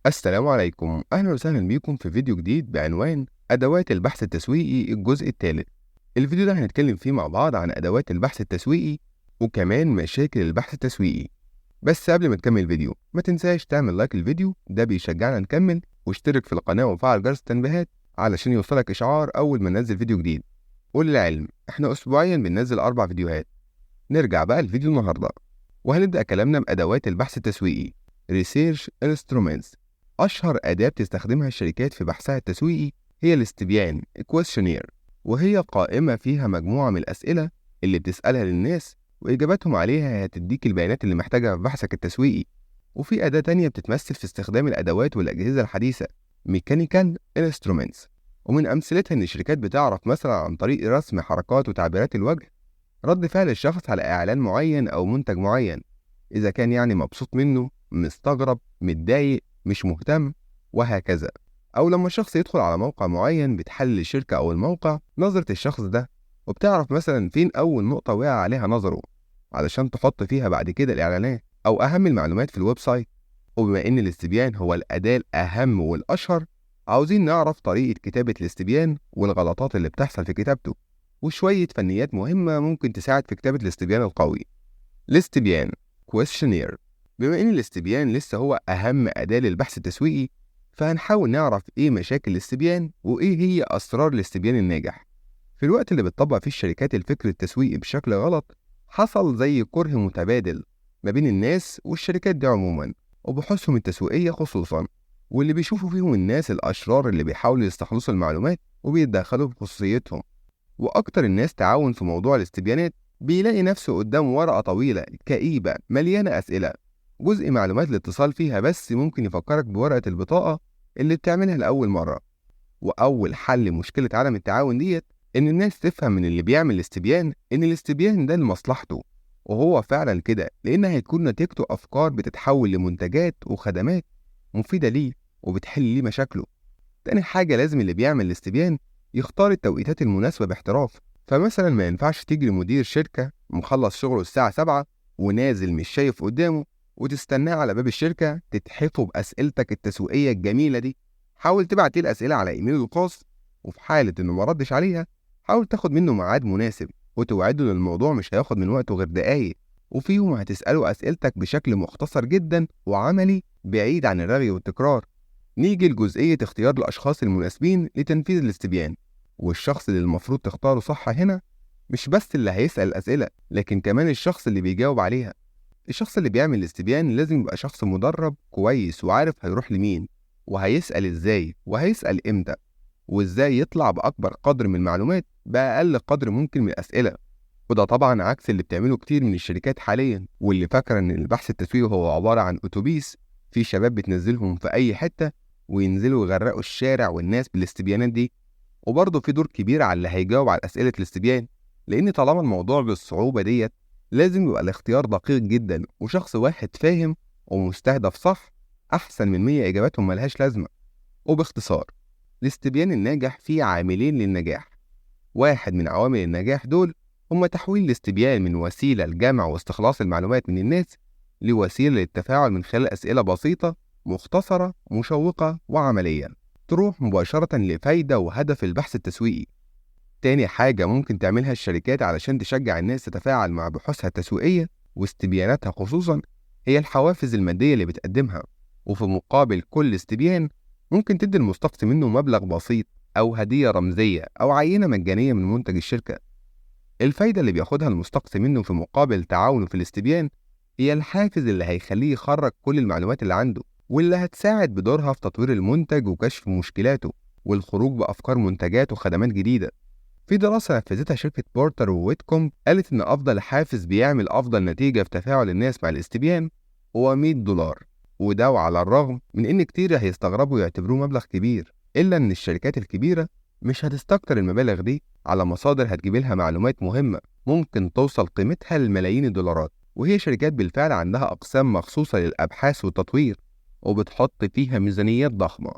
السلام عليكم، أهلا وسهلا بيكم في فيديو جديد بعنوان أدوات البحث التسويقي الجزء الثالث. الفيديو ده هنتكلم فيه مع بعض عن أدوات البحث التسويقي وكمان مشاكل البحث التسويقي. بس قبل ما تكمل الفيديو ما تنساش تعمل لايك للفيديو، ده بيشجعنا نكمل، واشترك في القناة وفعل جرس التنبيهات علشان يوصلك إشعار أول ما ننزل فيديو جديد. وللعلم احنا أسبوعيا بننزل 4 فيديوهات. نرجع بقى لفيديو النهاردة، وهنبدأ كلامنا بأدوات البحث التسويقي. Research Instruments. أشهر أداة بتستخدمها الشركات في بحثها التسويقي هي الاستبيان Questionnaire، وهي قائمة فيها مجموعة من الأسئلة اللي بتسألها للناس وإجاباتهم عليها هتديك البيانات اللي محتاجها في بحثك التسويقي. وفي أداة تانية بتتمثل في استخدام الأدوات والأجهزة الحديثة Mechanical Instruments، ومن أمثلتها إن الشركات بتعرف مثلا عن طريق رسم حركات وتعبيرات الوجه رد فعل الشخص على إعلان معين أو منتج معين، إذا كان يعني مبسوط منه، مستغرب، متضايق، مش مهتم، وهكذا. أو لما الشخص يدخل على موقع معين بتحلل الشركة أو الموقع نظرة الشخص ده، وبتعرف مثلا فين أول نقطة وقع عليها نظره علشان تحط فيها بعد كده الإعلانات أو أهم المعلومات في الويب سايت. وبما إن الاستبيان هو الأداة الأهم والأشهر، عاوزين نعرف طريقة كتابة الاستبيان والغلطات اللي بتحصل في كتابته، وشوية فنيات مهمة ممكن تساعد في كتابة الاستبيان القوي. الاستبيان Questionnaire. بما إن الاستبيان لسه هو أهم أداة للبحث التسويقي، فهنحاول نعرف إيه مشاكل الاستبيان وإيه هي أسرار الاستبيان الناجح. في الوقت اللي بتطبق فيه الشركات الفكر التسويقي بشكل غلط، حصل زي كره متبادل ما بين الناس والشركات دي عموما، وبحوثهم التسويقية خصوصا، واللي بيشوفوا فيهم الناس الأشرار اللي بيحاولوا يستخلصوا المعلومات وبيتدخلوا في خصوصيتهم. وأكتر الناس تعاون في موضوع الاستبيانات بيلاقي نفسه قدام ورقة طويلة كئيبة مليانة أسئلة، جزء معلومات الاتصال فيها بس ممكن يفكرك بورقة البطاقة اللي بتعملها لأول مرة. وأول حل لمشكلة عدم التعاون ديت إن الناس تفهم من اللي بيعمل الاستبيان إن الاستبيان ده لمصلحته، وهو فعلا كده، لأن هيكون نتيجته أفكار بتتحول لمنتجات وخدمات مفيدة ليه وبتحل ليه مشاكله. تاني حاجة، لازم اللي بيعمل الاستبيان يختار التوقيتات المناسبة باحتراف. فمثلا ما ينفعش تجري مدير شركة مخلص شغله الساعة 7 ونازل مش شايف قدامه وتستناه على باب الشركة تتحفه بأسئلتك التسويقية الجميلة دي. حاول تبعت ليه الأسئلة على إيميله الخاص، وفي حالة إنه ما ردش عليها حاول تاخد منه ميعاد مناسب وتوعده إن الموضوع مش هياخد من وقته غير دقايق، وفيهم هتسأله أسئلتك بشكل مختصر جدا وعملي بعيد عن الرغي والتكرار. نيجي لجزئية اختيار الأشخاص المناسبين لتنفيذ الاستبيان. والشخص اللي المفروض تختاره صح هنا مش بس اللي هيسأل الأسئلة، لكن كمان الشخص اللي بيجاوب عليها. الشخص اللي بيعمل الاستبيان لازم يبقى شخص مدرب كويس وعارف هيروح لمين وهيسأل ازاي وهيسأل امتى، وازاي يطلع بأكبر قدر من المعلومات بأقل قدر ممكن من الأسئلة. وده طبعا عكس اللي بتعمله كتير من الشركات حاليا، واللي فاكرة ان البحث التسويقي هو عبارة عن أتوبيس في شباب بتنزلهم في أي حتة وينزلوا يغرقوا الشارع والناس بالاستبيانات دي. وبرضه في دور كبير على اللي هيجاوب على أسئلة الاستبيان، لأن طالما الموضوع بالصعوبة ديت لازم يبقى الاختيار دقيق جدا، وشخص واحد فاهم ومستهدف صح أحسن من 100 إجاباتهم ملهاش لازمة. وباختصار، الاستبيان الناجح فيه عاملين للنجاح. واحد من عوامل النجاح دول هما تحويل الاستبيان من وسيلة لجمع واستخلاص المعلومات من الناس لوسيلة للتفاعل من خلال أسئلة بسيطة مختصرة مشوقة وعملية تروح مباشرة لفايدة وهدف البحث التسويقي. تاني حاجة ممكن تعملها الشركات علشان تشجع الناس تتفاعل مع بحوثها التسويقية واستبياناتها خصوصا هي الحوافز المادية اللي بتقدمها. وفي مقابل كل استبيان ممكن تدي المستقصي منه مبلغ بسيط أو هدية رمزية أو عينة مجانية من منتج الشركة. الفايدة اللي بياخدها المستقصي منه في مقابل تعاونه في الاستبيان هي الحافز اللي هيخليه يخرج كل المعلومات اللي عنده، واللي هتساعد بدورها في تطوير المنتج وكشف مشكلاته والخروج بأفكار منتجات وخدمات جديدة. في دراسة نفذتها شركة بورتر وويتكوم قالت إن أفضل حافز بيعمل أفضل نتيجة في تفاعل الناس مع الاستبيان هو $100. وده وعلى الرغم من إن كتير هيستغربوا ويعتبروه مبلغ كبير، إلا إن الشركات الكبيرة مش هتستكتر المبالغ دي على مصادر هتجيب لها معلومات مهمة ممكن توصل قيمتها لملايين الدولارات. وهي شركات بالفعل عندها أقسام مخصوصة للأبحاث والتطوير وبتحط فيها ميزانيات ضخمة.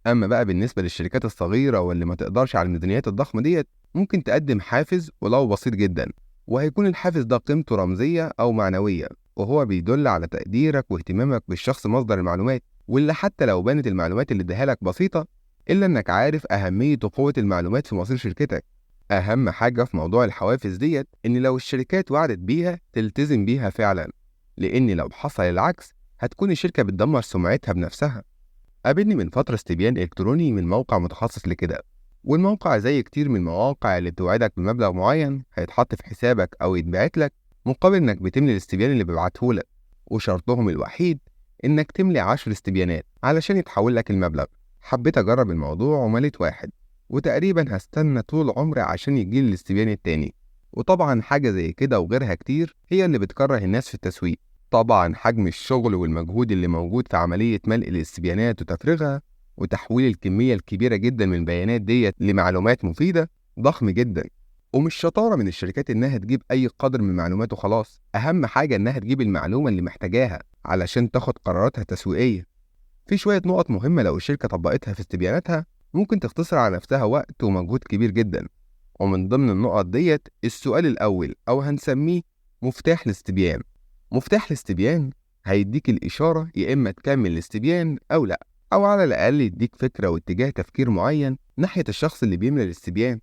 أما بقى بالنسبة للشركات الصغيرة واللي ما تقدرش على الميزانيات الضخمة ديت، ممكن تقدم حافز ولو بسيط جدا، وهيكون الحافز ده قيمته رمزية أو معنوية، وهو بيدل على تقديرك واهتمامك بالشخص مصدر المعلومات. واللي حتى لو بانت المعلومات اللي اديها لك بسيطة، إلا إنك عارف أهمية وقوة المعلومات في مصير شركتك. أهم حاجة في موضوع الحوافز ديت إن لو الشركات وعدت بيها تلتزم بيها فعلا، لأن لو حصل العكس هتكون الشركة بتدمر سمعتها بنفسها. قابلني من فترة استبيان إلكتروني من موقع متخصص لكده، والموقع زي كتير من المواقع اللي بتوعدك بمبلغ معين هيتحط في حسابك أو يتبعت لك مقابل إنك بتملي الاستبيان اللي بيبعتهولك، وشرطهم الوحيد إنك تملي 10 استبيانات علشان يتحول لك المبلغ. حبيت أجرب الموضوع ومليت واحد، وتقريبا هستنى طول عمري عشان يجيلي الاستبيان التاني. وطبعا حاجة زي كده وغيرها كتير هي اللي بتكره الناس في التسويق. طبعا حجم الشغل والمجهود اللي موجود في عملية ملء الاستبيانات وتفريغها وتحويل الكمية الكبيرة جدا من البيانات ديت لمعلومات مفيدة ضخم جدا. ومش شطارة من الشركات إنها تجيب أي قدر من معلومات وخلاص، أهم حاجة إنها تجيب المعلومة اللي محتاجاها علشان تاخد قراراتها التسويقية. في شوية نقط مهمة لو الشركة طبقتها في استبياناتها ممكن تختصر على نفسها وقت ومجهود كبير جدا. ومن ضمن النقط ديت السؤال الأول، أو هنسميه مفتاح الاستبيان. مفتاح الاستبيان هيديك الإشارة يا إما تكمل الاستبيان أو لأ، أو على الأقل يديك فكرة واتجاه تفكير معين ناحية الشخص اللي بيملى الاستبيان.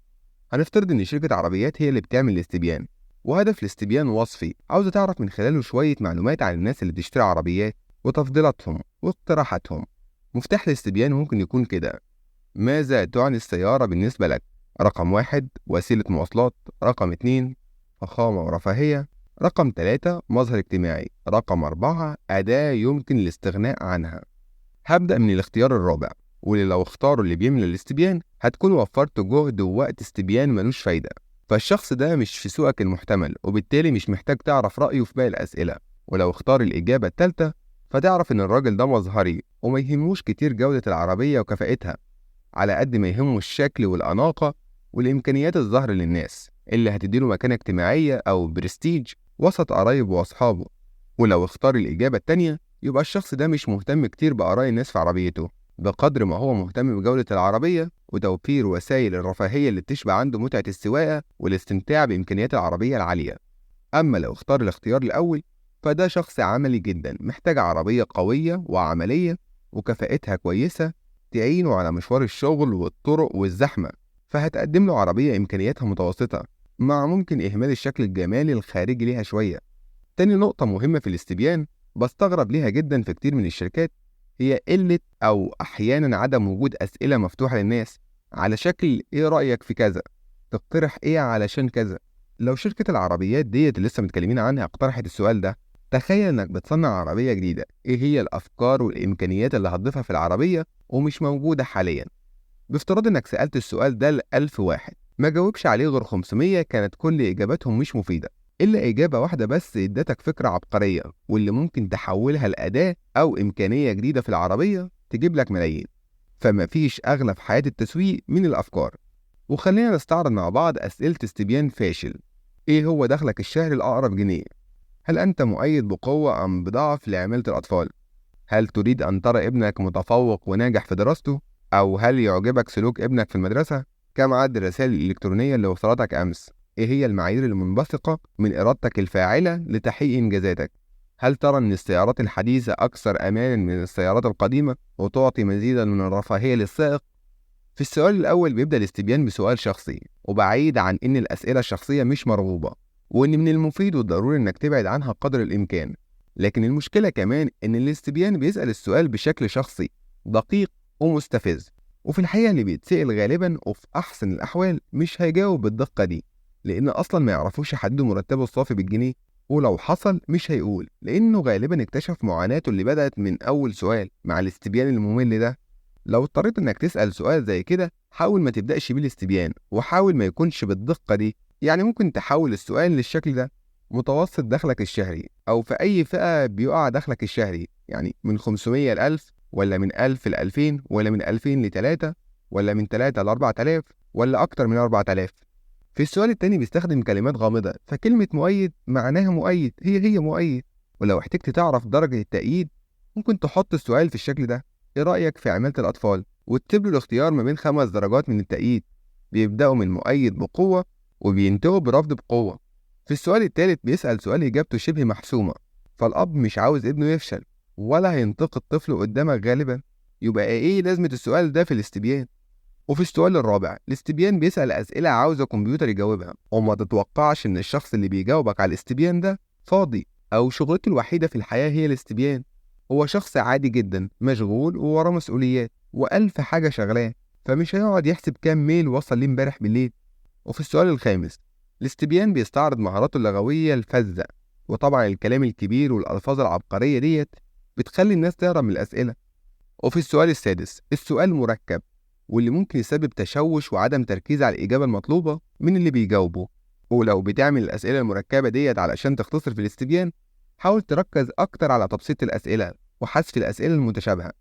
هنفترض إن شركة عربيات هي اللي بتعمل الاستبيان، وهدف الاستبيان وصفي عاوزة تعرف من خلاله شوية معلومات عن الناس اللي بتشتري عربيات وتفضيلاتهم واقتراحاتهم. مفتاح الاستبيان ممكن يكون كده: ماذا تعني السيارة بالنسبة لك؟ رقم 1 وسيلة مواصلات، رقم 2 فخامة ورفاهية، رقم 3 مظهر اجتماعي، رقم 4 أداة يمكن الاستغناء عنها. هبدأ من الاختيار الرابع، واللي لو اختاروا اللي بيملى الاستبيان هتكون وفرت جهد ووقت استبيان ملوش فايدة، فالشخص ده مش في سوقك المحتمل وبالتالي مش محتاج تعرف رأيه في باقي الأسئلة. ولو اختار الإجابة التالتة فتعرف إن الراجل ده مظهري وما يهموش كتير جودة العربية وكفاءتها، على قد ما يهمه الشكل والأناقة والإمكانيات الظهر للناس اللي هتديله مكانة اجتماعية أو برستيج وسط قرايبه وأصحابه. ولو اختار الإجابة التانية يبقى الشخص ده مش مهتم كتير بآراء الناس في عربيته بقدر ما هو مهتم بجودة العربية وتوفير وسائل الرفاهية اللي بتشبع عنده متعة السواقة والاستمتاع بإمكانيات العربية العالية. أما لو اختار الاختيار الأول فده شخص عملي جدا محتاج عربية قوية وعملية وكفاءتها كويسة تعينه على مشوار الشغل والطرق والزحمة، فهتقدم له عربية إمكانياتها متوسطة مع ممكن إهمال الشكل الجمالي الخارجي ليها شوية. تاني نقطة مهمة في الاستبيان بستغرب ليها جدا في كتير من الشركات هي قلة أو أحيانا عدم وجود أسئلة مفتوحة للناس على شكل إيه رأيك في كذا؟ تقترح إيه علشان كذا؟ لو شركة العربيات ديت اللي لسه متكلمين عنها اقترحت السؤال ده، تخيل إنك بتصنع عربية جديدة، إيه هي الأفكار والإمكانيات اللي هتضيفها في العربية ومش موجودة حاليا؟ بافتراض إنك سألت السؤال ده ل1000 واحد ما جاوبش عليه غير 500 كانت كل إجاباتهم مش مفيدة، إلا إجابة واحدة بس ادتك فكرة عبقرية واللي ممكن تحولها لأداة أو إمكانية جديدة في العربية تجيب لك ملايين. فما فيش أغلى في حياة التسويق من الأفكار. وخلينا نستعرض مع بعض أسئلة استبيان فاشل. إيه هو دخلك الشهري الأقرب جنيه؟ هل أنت مؤيد بقوة أم بضعف لعمالة الأطفال؟ هل تريد أن ترى ابنك متفوق وناجح في دراسته؟ أو هل يعجبك سلوك ابنك في المدرسة؟ كم عدد الرسائل الإلكترونية اللي وصلتك أمس؟ إيه هي المعايير المنبثقة من إرادتك الفاعلة لتحقيق إنجازاتك؟ هل ترى أن السيارات الحديثة أكثر أمانا من السيارات القديمة وتعطي مزيدا من الرفاهية للسائق؟ في السؤال الأول بيبدأ الاستبيان بسؤال شخصي، وبعيد عن إن الأسئلة الشخصية مش مرغوبة، وإن من المفيد والضروري إنك تبعد عنها قدر الإمكان. لكن المشكلة كمان إن الاستبيان بيسأل السؤال بشكل شخصي دقيق ومستفز، وفي الحقيقة اللي بيتسأل غالبا وفي أحسن الأحوال مش هيجاوب بالدقة دي، لأن أصلا ما يعرفوش يحددوا مرتبه الصافي بالجنيه، ولو حصل مش هيقول لأنه غالبا اكتشف معاناته اللي بدأت من أول سؤال مع الاستبيان الممل ده. لو اضطريت إنك تسأل سؤال زي كده حاول ما تبدأش بيه الاستبيان، وحاول ما يكونش بالدقة دي. يعني ممكن تحول السؤال للشكل ده: متوسط دخلك الشهري، أو في أي فئة بيقع دخلك الشهري، يعني من 500 ل1000 ولا من 1000 ل2000 ولا من 2000 ل3 ولا من 3 ل4000 ولا أكتر من 4000. في السؤال التاني بيستخدم كلمات غامضة، فكلمة مؤيد معناها مؤيد هي مؤيد. ولو احتجت تعرف درجة التأييد ممكن تحط السؤال في الشكل ده: إيه رأيك في عمالة الأطفال؟ وتكتب له الاختيار ما بين 5 درجات من التأييد، بيبدأوا من مؤيد بقوة وبينتهوا برفض بقوة. في السؤال الثالث بيسأل سؤال إجابته شبه محسومة، فالأب مش عاوز ابنه يفشل، ولا هينطق الطفل قدامك غالبا. يبقى ايه لازمة السؤال ده في الاستبيان؟ وفي السؤال الرابع الاستبيان بيسأل أسئلة عاوزة كمبيوتر يجاوبها، وما تتوقعش إن الشخص اللي بيجاوبك على الاستبيان ده فاضي أو شغلته الوحيدة في الحياة هي الاستبيان. هو شخص عادي جدا مشغول ووراه مسؤوليات وألف حاجة شغلاه، فمش هيقعد يحسب كام ميل وصل ليه امبارح بالليل. وفي السؤال الخامس الاستبيان بيستعرض مهاراته اللغوية الفذة، وطبعا الكلام الكبير والألفاظ العبقرية ديت بتخلي الناس تهرب من الأسئلة. وفي السؤال السادس السؤال مركب، واللي ممكن يسبب تشوش وعدم تركيز على الإجابة المطلوبة من اللي بيجاوبه. ولو بتعمل الأسئلة المركبة ديت علشان تختصر في الاستبيان، حاول تركز أكتر على تبسيط الأسئلة وحذف الأسئلة المتشابهة،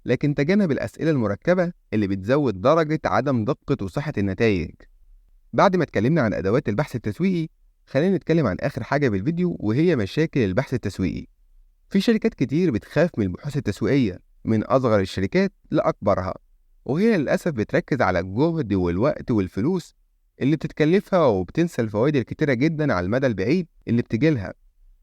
لكن تجنب الأسئلة المركبة اللي بتزود درجة عدم دقة وصحة النتائج. بعد ما اتكلمنا عن أدوات البحث التسويقي، خلينا نتكلم عن آخر حاجة بالفيديو وهي مشاكل البحث التسويقي. في شركات كتير بتخاف من البحوث التسويقية، من أصغر الشركات لأكبرها، وهي للأسف بتركز على الجهد والوقت والفلوس اللي بتتكلفها وبتنسى الفوائد الكتيرة جدا على المدى البعيد اللي بتجيلها.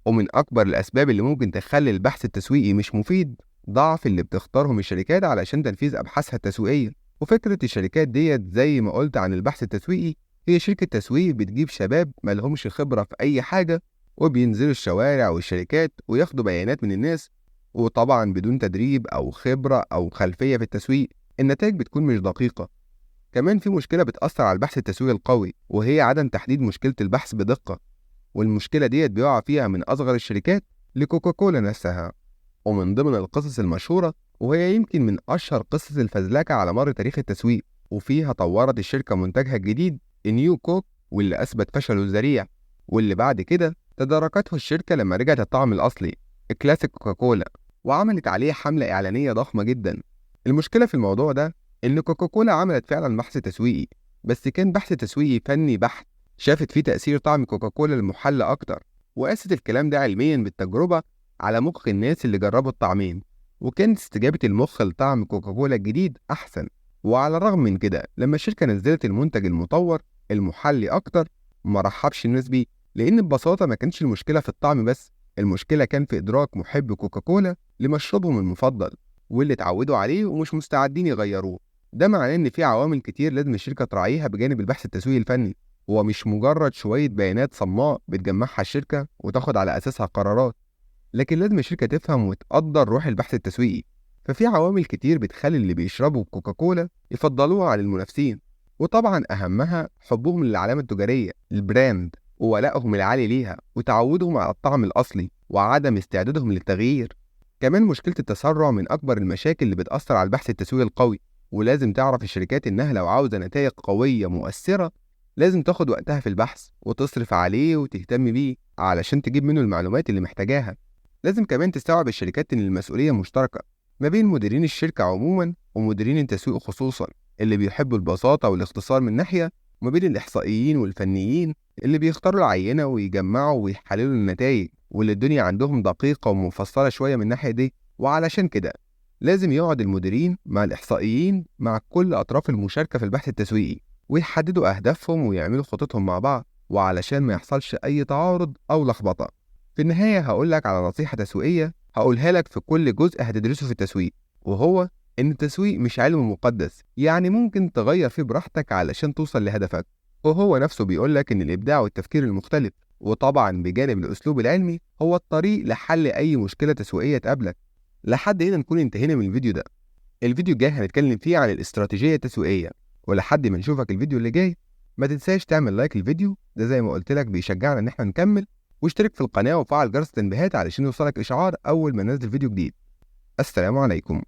ومن أكبر الأسباب اللي ممكن تخلي البحث التسويقي مش مفيد ضعف اللي بتختارهم الشركات علشان تنفيذ أبحاثها التسويقية. وفكرة الشركات ديت زي ما قلت عن البحث التسويقي، هي شركة تسويق بتجيب شباب ملهمش خبرة في أي حاجة، وبينزلوا الشوارع والشركات وياخدوا بيانات من الناس، وطبعا بدون تدريب أو خبرة أو خلفية في التسويق النتائج بتكون مش دقيقة. كمان في مشكلة بتأثر على البحث التسويقي القوي، وهي عدم تحديد مشكلة البحث بدقة، والمشكلة ديت بيقع فيها من أصغر الشركات لكوكاكولا نفسها. ومن ضمن القصص المشهورة، وهي يمكن من أشهر قصص الفزلكة على مر تاريخ التسويق، وفيها طورت الشركة منتجها الجديد النيو كوك، واللي أثبت فشله الذريع، واللي بعد كده تداركته الشركة لما رجعت الطعم الأصلي الكلاسيك كوكاكولا، وعملت عليه حملة إعلانية ضخمة جدا. المشكلة في الموضوع ده إن كوكاكولا عملت فعلا بحث تسويقي، بس كان بحث تسويقي فني بحت، شافت فيه تأثير طعم كوكاكولا للمحل أكتر، وقاست الكلام ده علميا بالتجربة على مخ الناس اللي جربوا الطعمين، وكانت استجابة المخ لطعم كوكاكولا الجديد أحسن. وعلى الرغم من كده لما الشركة نزلت المنتج المطور المحلي أكتر، ما رحبش الناس بيه، لأن ببساطة ما كانش المشكلة في الطعم بس، المشكلة كان في إدراك محب كوكاكولا لمشروبهم المفضل واللي اتعودوا عليه ومش مستعدين يغيروه. ده معناه إن في عوامل كتير لازم الشركة تراعيها بجانب البحث التسويقي الفني، هو مش مجرد شوية بيانات صماء بتجمعها الشركة وتاخد على أساسها قرارات، لكن لازم الشركة تفهم وتقدر روح البحث التسويقي. ففي عوامل كتير بتخلي اللي بيشربوا كوكاكولا يفضلوها عن المنافسين، وطبعا أهمها حبهم للعلامة التجارية البراند، وولائهم العالي ليها، وتعودهم على الطعم الأصلي، وعدم استعدادهم للتغيير. كمان مشكلة التسرع من أكبر المشاكل اللي بتأثر على البحث التسويقي القوي، ولازم تعرف الشركات إنها لو عاوزة نتائج قوية مؤثرة لازم تاخد وقتها في البحث وتصرف عليه وتهتم بيه علشان تجيب منه المعلومات اللي محتاجاها. لازم كمان تستوعب الشركات إن المسؤولية مشتركة ما بين مديرين الشركة عموما ومديرين التسويق خصوصا، اللي بيحبوا البساطة والاختصار من ناحية، وما بين الإحصائيين والفنيين اللي بيختاروا العينة ويجمعوا ويحللوا النتائج، واللي الدنيا عندهم دقيقة ومفصلة شوية من الناحية دي. وعلشان كده لازم يقعد المديرين مع الإحصائيين مع كل أطراف المشاركة في البحث التسويقي، ويحددوا أهدافهم ويعملوا خططهم مع بعض، وعلشان ما يحصلش أي تعارض أو لخبطة. في النهاية هقولك على نصيحة تسويقية هقولها لك في كل جزء هتدرسه في التسويق، وهو إن التسويق مش علم مقدس يعني ممكن تغير فيه براحتك علشان توصل لهدفك، وهو نفسه بيقولك إن الإبداع والتفكير المختلف، وطبعا بجانب الأسلوب العلمي، هو الطريق لحل أي مشكلة تسويقية تقابلك. لحد هنا نكون انتهينا من الفيديو ده. الفيديو الجاي هنتكلم فيه عن الاستراتيجية التسويقية، ولحد ما نشوفك الفيديو اللي جاي ما تنساش تعمل لايك للفيديو ده زي ما قلت لك بيشجعنا ان احنا نكمل، واشترك في القناة وفعل جرس التنبيهات علشان يوصلك اشعار اول ما ننزل فيديو جديد. السلام عليكم.